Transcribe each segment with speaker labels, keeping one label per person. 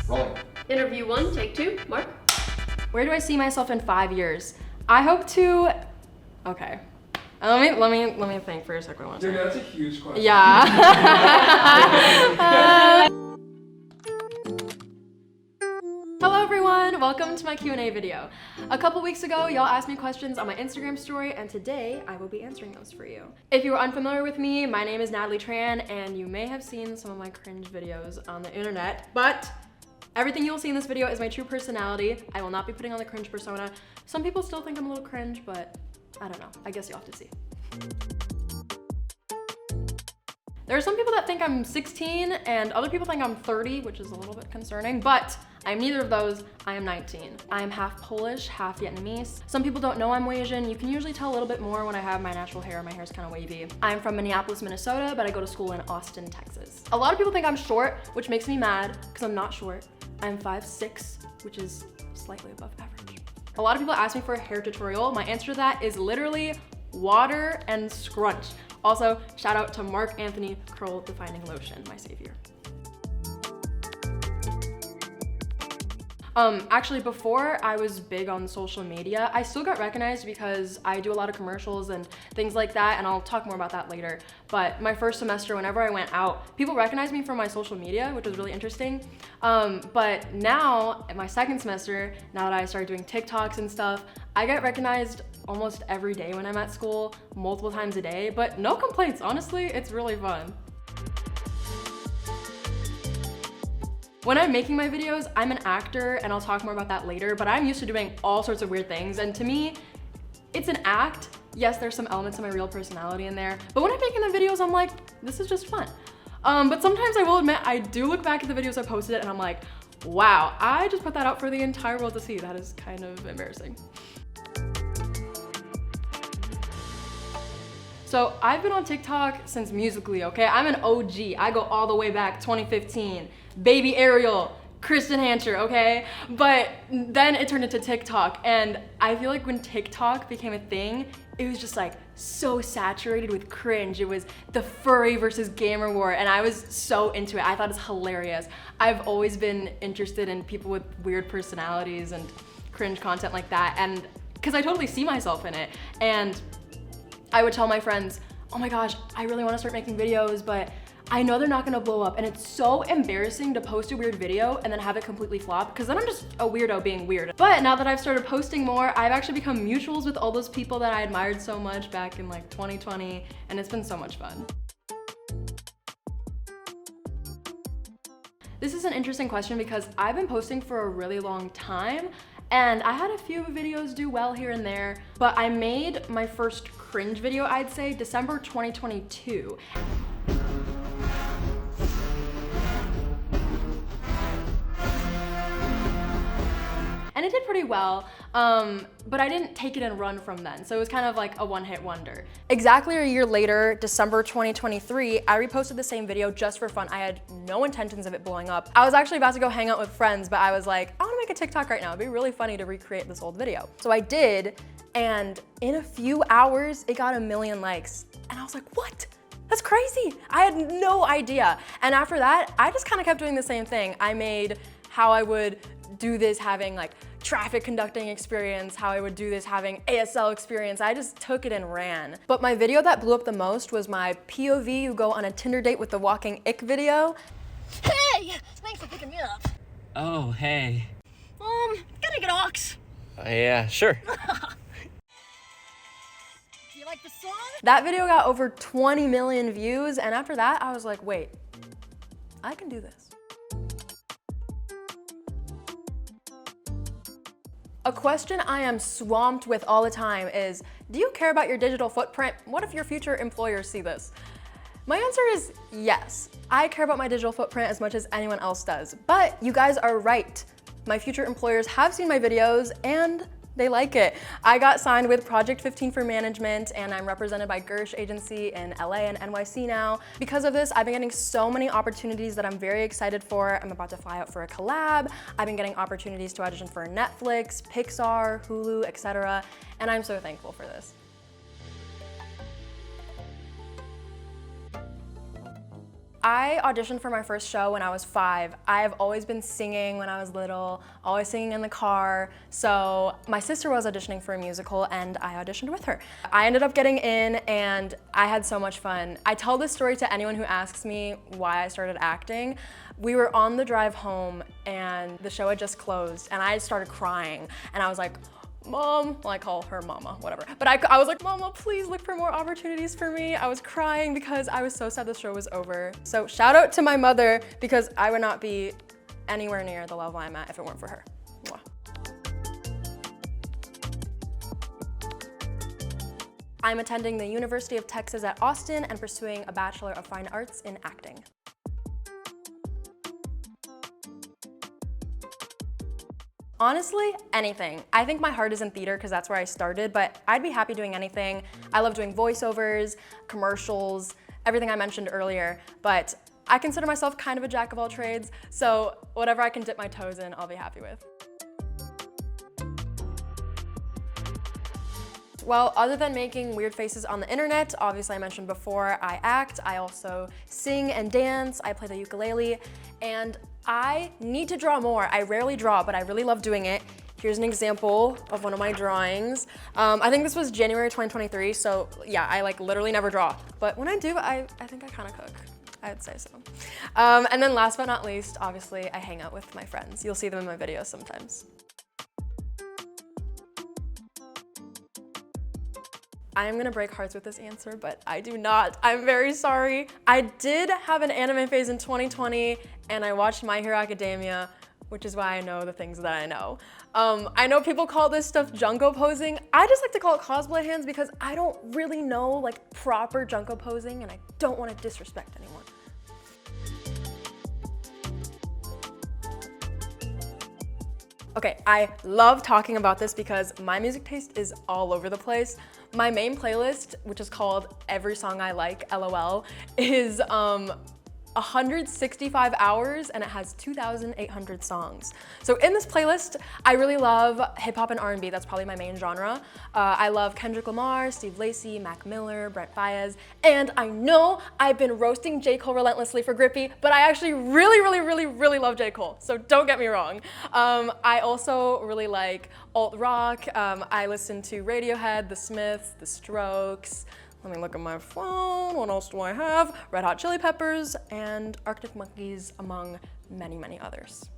Speaker 1: Rolling.
Speaker 2: Interview 1, take 2, Mark.
Speaker 3: Where do I see myself in 5 years? I hope to, okay. Let me think for a second.
Speaker 1: Dude, that's a huge question.
Speaker 3: Yeah. Hello everyone, welcome to my Q&A video. A couple weeks ago, y'all asked me questions on my Instagram story, and today I will be answering those for you. If you are unfamiliar with me, my name is Natalie Tran, and you may have seen some of my cringe videos on the internet, but everything you'll see in this video is my true personality. I will not be putting on the cringe persona. Some people still think I'm a little cringe, but I don't know. I guess you'll have to see. There are some people that think I'm 16 and other people think I'm 30, which is a little bit concerning, but I'm neither of those. I am 19. I am half Polish, half Vietnamese. Some people don't know I'm Asian. You can usually tell a little bit more when I have my natural hair. My hair's kind of wavy. I'm from Minneapolis, Minnesota, but I go to school in Austin, Texas. A lot of people think I'm short, which makes me mad because I'm not short. I'm 5'6", which is slightly above average. A lot of people ask me for a hair tutorial. My answer to that is literally water and scrunch. Also, shout out to Mark Anthony Curl Defining Lotion, my savior. Actually, before I was big on social media, I still got recognized because I do a lot of commercials and things like that, and I'll talk more about that later. But my first semester, whenever I went out, people recognized me from my social media, which was really interesting. But now, in my second semester, now that I started doing TikToks and stuff, I get recognized almost every day when I'm at school, multiple times a day, but no complaints, honestly, it's really fun. When I'm making my videos, I'm an actor, and I'll talk more about that later, but I'm used to doing all sorts of weird things, and to me, it's an act. Yes, there's some elements of my real personality in there, but when I'm making the videos, I'm like, this is just fun. But sometimes I will admit, I do look back at the videos I posted and I'm like, wow, I just put that out for the entire world to see. That is kind of embarrassing. So I've been on TikTok since Musical.ly, okay? I'm an OG. I go all the way back, 2015. Baby Ariel, Kristen Hancher, okay? But then it turned into TikTok, and I feel like when TikTok became a thing, it was just like so saturated with cringe. It was the furry versus gamer war, and I was so into it. I thought it was hilarious. I've always been interested in people with weird personalities and cringe content like that, and because I totally see myself in it. And I would tell my friends, oh my gosh, I really want to start making videos, but I know they're not gonna blow up, and it's so embarrassing to post a weird video and then have it completely flop, because then I'm just a weirdo being weird. But now that I've started posting more, I've actually become mutuals with all those people that I admired so much back in like 2020, and it's been so much fun. This is an interesting question because I've been posting for a really long time, and I had a few videos do well here and there, but I made my first cringe video, I'd say, December 2022. And it did pretty well, but I didn't take it and run from then, so it was kind of like a one-hit wonder. Exactly a year later, December 2023, I reposted the same video just for fun. I had no intentions of it blowing up. I was actually about to go hang out with friends, but I was like, I wanna make a TikTok right now. It'd be really funny to recreate this old video. So I did, and in a few hours, it got 1 million likes. And I was like, what? That's crazy. I had no idea. And after that, I just kind of kept doing the same thing. I made how I would do this having like traffic conducting experience, how I would do this having ASL experience. I just took it and ran. But my video that blew up the most was my POV you go on a Tinder date with the walking ick video.
Speaker 4: Hey, thanks for picking me up.
Speaker 5: Oh, hey.
Speaker 4: Gotta get ox.
Speaker 5: Yeah, sure.
Speaker 4: Do you like the song?
Speaker 3: That video got over 20 million views, and after that, I was like, wait, I can do this. A question I am swamped with all the time is, do you care about your digital footprint? What if your future employers see this? My answer is yes. I care about my digital footprint as much as anyone else does, but you guys are right. My future employers have seen my videos and they like it. I got signed with Project 15 for management, and I'm represented by Gersh Agency in LA and NYC now. Because of this, I've been getting so many opportunities that I'm very excited for. I'm about to fly out for a collab. I've been getting opportunities to audition for Netflix, Pixar, Hulu, etc. And I'm so thankful for this. I auditioned for my first show when I was 5. I've always been singing when I was little, always singing in the car. So my sister was auditioning for a musical and I auditioned with her. I ended up getting in and I had so much fun. I tell this story to anyone who asks me why I started acting. We were on the drive home and the show had just closed and I started crying and I was like, Mom, well I call her Mama, whatever. But I was like, Mama, please look for more opportunities for me. I was crying because I was so sad the show was over. So shout out to my mother because I would not be anywhere near the level I'm at if it weren't for her. Mwah. I'm attending the University of Texas at Austin and pursuing a Bachelor of Fine Arts in acting. Honestly, anything. I think my heart is in theater because that's where I started, but I'd be happy doing anything. I love doing voiceovers, commercials, everything I mentioned earlier, but I consider myself kind of a jack of all trades, so whatever I can dip my toes in, I'll be happy with. Well, other than making weird faces on the internet, obviously I mentioned before, I act, I also sing and dance, I play the ukulele, and I need to draw more. I rarely draw, but I really love doing it. Here's an example of one of my drawings. I think this was January 2023, so yeah, I like literally never draw. But when I do, I think I kind of cook. I'd say so. And then last but not least, obviously I hang out with my friends. You'll see them in my videos sometimes. I am gonna break hearts with this answer, but I do not. I'm very sorry. I did have an anime phase in 2020 and I watched My Hero Academia, which is why I know the things that I know. I know people call this stuff Junko posing. I just like to call it cosplay hands because I don't really know like proper Junko posing and I don't want to disrespect anyone. Okay, I love talking about this because my music taste is all over the place. My main playlist, which is called Every Song I Like, LOL, is 165 hours and it has 2,800 songs. So in this playlist, I really love hip hop and R&B. That's probably my main genre. I love Kendrick Lamar, Steve Lacy, Mac Miller, Brett Faiyaz, and I know I've been roasting J. Cole relentlessly for Grippy, but I actually really love J. Cole, so don't get me wrong. I also really like alt rock. I listen to Radiohead, The Smiths, The Strokes. Let me look at my phone. What else do I have? Red Hot Chili Peppers and Arctic Monkeys, among many, many others.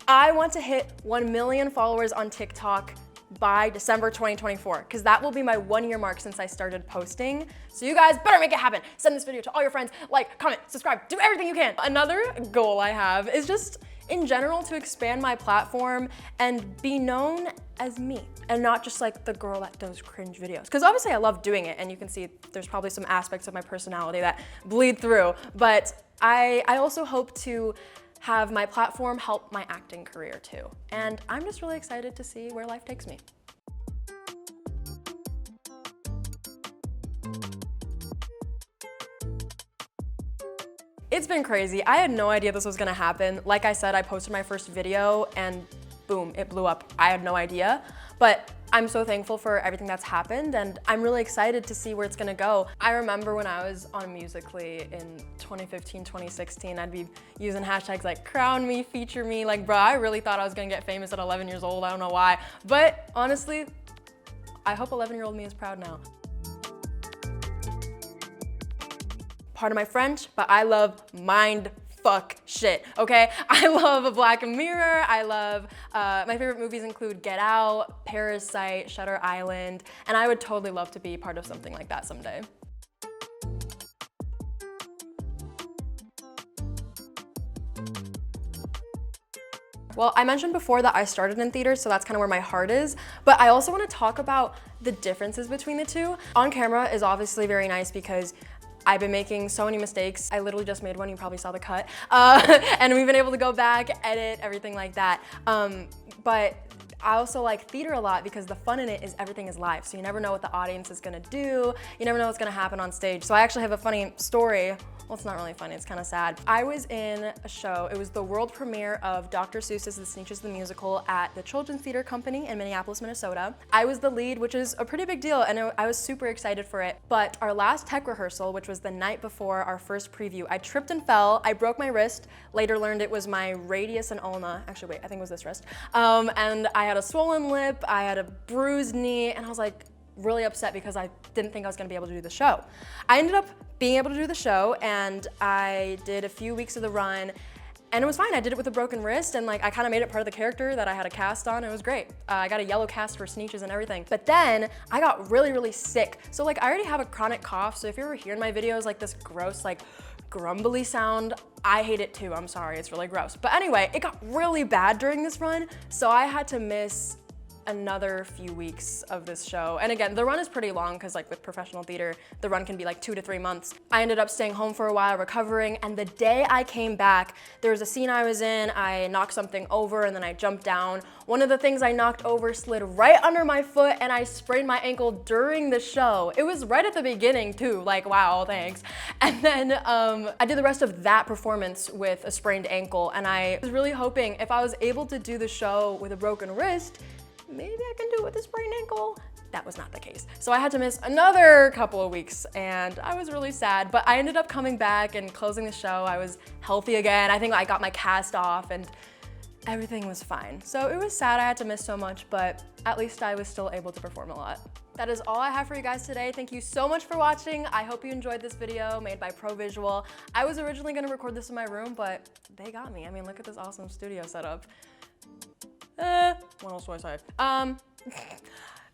Speaker 3: I want to hit 1 million followers on TikTok by December 2024, because that will be my 1-year mark since I started posting. So you guys better make it happen. Send this video to all your friends, like, comment, subscribe, do everything you can. Another goal I have is just in general to expand my platform and be known as me and not just like the girl that does cringe videos. Because obviously I love doing it and you can see there's probably some aspects of my personality that bleed through, but I also hope to have my platform help my acting career too. And I'm just really excited to see where life takes me. It's been crazy. I had no idea this was gonna happen. Like I said, I posted my first video and boom, it blew up. I had no idea, but I'm so thankful for everything that's happened and I'm really excited to see where it's gonna go. I remember when I was on Musical.ly in 2015, 2016, I'd be using hashtags like crown me, feature me, like bruh, I really thought I was gonna get famous at 11 years old, I don't know why. But honestly, I hope 11-year-old me is proud now. Pardon my French, but I love mind fuck shit, okay? I love Black Mirror, I love, my favorite movies include Get Out, Parasite, Shutter Island, and I would totally love to be part of something like that someday. Well, I mentioned before that I started in theater, so that's kind of where my heart is, but I also want to talk about the differences between the two. On camera is obviously very nice because I've been making so many mistakes. I literally just made one, you probably saw the cut. And we've been able to go back, edit, everything like that. But I also like theater a lot because the fun in it is everything is live. So you never know what the audience is gonna do. You never know what's gonna happen on stage. So I actually have a funny story. Well, it's not really funny, it's kind of sad. I was in a show, it was the world premiere of Dr. Seuss's The Sneetches the Musical at the Children's Theater Company in Minneapolis, Minnesota. I was the lead, which is a pretty big deal, and I was super excited for it. But our last tech rehearsal, which was the night before our first preview, I tripped and fell, I broke my wrist, later learned it was my radius and ulna, actually wait, I think it was this wrist, and I had a swollen lip, I had a bruised knee, and I was like, really upset because I didn't think I was gonna be able to do the show. I ended up being able to do the show, and I did a few weeks of the run, and it was fine. I did it with a broken wrist, and like I kind of made it part of the character that I had a cast on. It was great. I got a yellow cast for Sneetches and everything. But then I got really, really sick. So like I already have a chronic cough, so if you ever hear in my videos like this gross like grumbly sound, I hate it too. I'm sorry, it's really gross. But anyway, it got really bad during this run, so I had to miss another few weeks of this show. And again, the run is pretty long because like with professional theater, the run can be like 2 to 3 months. I ended up staying home for a while recovering, and the day I came back, there was a scene I was in, I knocked something over and then I jumped down. One of the things I knocked over slid right under my foot and I sprained my ankle during the show. It was right at the beginning too, like wow, thanks. And then I did the rest of that performance with a sprained ankle, and I was really hoping if I was able to do the show with a broken wrist, maybe I can do it with a sprained ankle. That was not the case. So I had to miss another couple of weeks, and I was really sad, but I ended up coming back and closing the show. I was healthy again. I think I got my cast off and everything was fine. So it was sad I had to miss so much, but at least I was still able to perform a lot. That is all I have for you guys today. Thank you so much for watching. I hope you enjoyed this video made by Provisual. I was originally gonna record this in my room, but they got me. I mean, look at this awesome studio setup. What else do I say?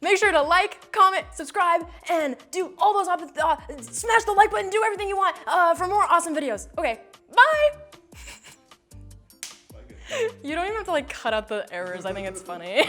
Speaker 3: Make sure to like, comment, subscribe, and do all those smash the like button, do everything you want for more awesome videos. Okay, bye! You don't even have to like cut out the errors. I think it's funny.